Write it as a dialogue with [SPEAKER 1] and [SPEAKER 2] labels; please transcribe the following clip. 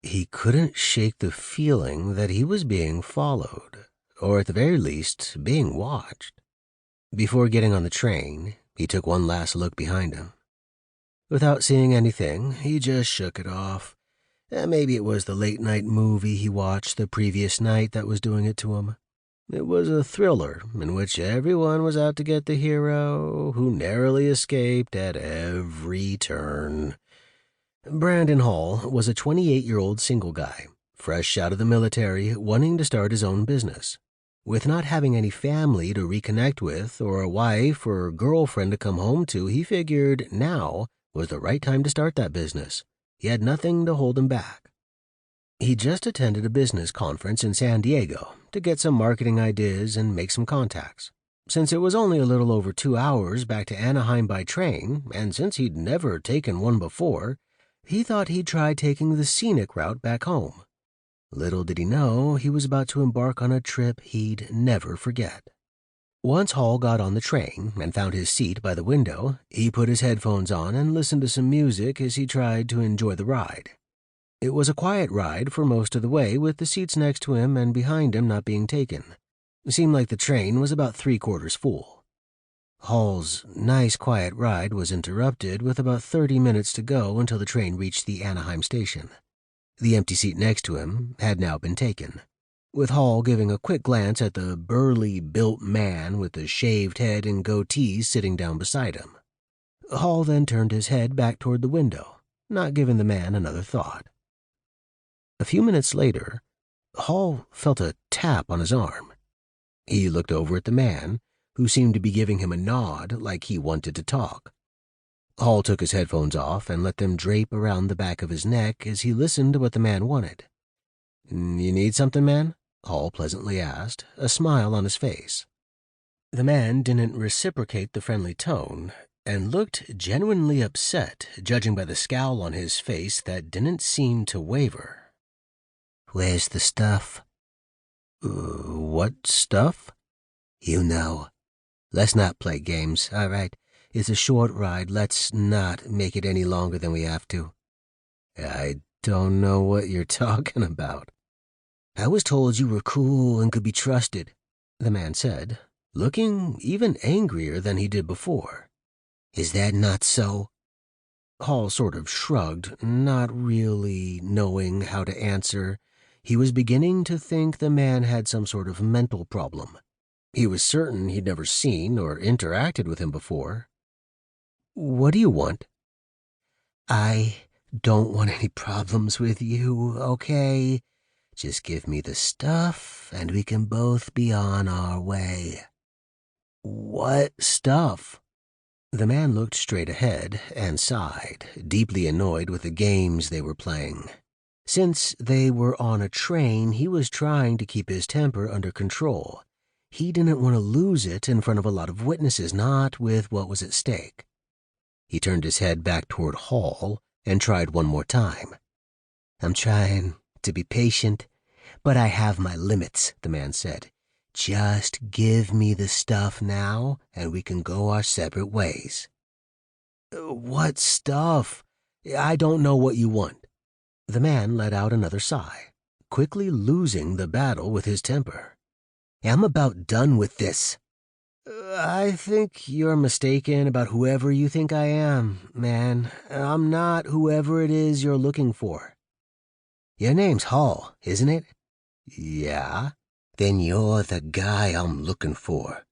[SPEAKER 1] He couldn't shake the feeling that he was being followed, or at the very least, being watched. Before getting on the train, he took one last look behind him. Without seeing anything, he just shook it off. Maybe it was the late-night movie he watched the previous night that was doing it to him. It was a thriller in which everyone was out to get the hero, who narrowly escaped at every turn. Brandon Hall was a 28-year-old single guy, fresh out of the military, wanting to start his own business. With not having any family to reconnect with or a wife or girlfriend to come home to, he figured now was the right time to start that business. He had nothing to hold him back. He just attended a business conference in San Diego to get some marketing ideas and make some contacts. Since it was only a little over 2 hours back to Anaheim by train, and since he'd never taken one before, he thought he'd try taking the scenic route back home. Little did he know he was about to embark on a trip he'd never forget. Once Hall got on the train and found his seat by the window, he put his headphones on and listened to some music as he tried to enjoy the ride. It was a quiet ride for most of the way, with the seats next to him and behind him not being taken. It seemed like the train was about 3/4 full. Hall's nice quiet ride was interrupted with about 30 minutes to go until the train reached the Anaheim station. The empty seat next to him had now been taken, with Hall giving a quick glance at the burly built man with the shaved head and goatee sitting down beside him. Hall then turned his head back toward the window, not giving the man another thought. A few minutes later, Hall felt a tap on his arm. He looked over at the man, who seemed to be giving him a nod like he wanted to talk. Hall took his headphones off and let them drape around the back of his neck as he listened to what the man wanted. "You need something, man?" Hall pleasantly asked, a smile on his face. The man didn't reciprocate the friendly tone and looked genuinely upset, judging by the scowl on his face that didn't seem to waver. "Where's the stuff?" What stuff?" "You know. Let's not play games, all right? It's a short ride. Let's not make it any longer than we have to." "I don't know what you're talking about." "I was told you were cool and could be trusted," the man said, looking even angrier than he did before. "Is that not so?" Hall sort of shrugged, not really knowing how to answer. He was beginning to think the man had some sort of mental problem. He was certain he'd never seen or interacted with him before. "What do you want?" "I don't want any problems with you, okay? Just give me the stuff and we can both be on our way." "What stuff?" The man looked straight ahead and sighed, deeply annoyed with the games they were playing. Since they were on a train, he was trying to keep his temper under control. He didn't want to lose it in front of a lot of witnesses, not with what was at stake. He turned his head back toward Hall and tried one more time. "I'm trying to be patient, but I have my limits," the man said. "Just give me the stuff now, and we can go our separate ways." "What stuff? I don't know what you want." The man let out another sigh, quickly losing the battle with his temper. "I'm about done with this." "I think you're mistaken about whoever you think I am, man. I'm not whoever it is you're looking for." "Your name's Hall, isn't it?" "Yeah." "Then you're the guy I'm looking for.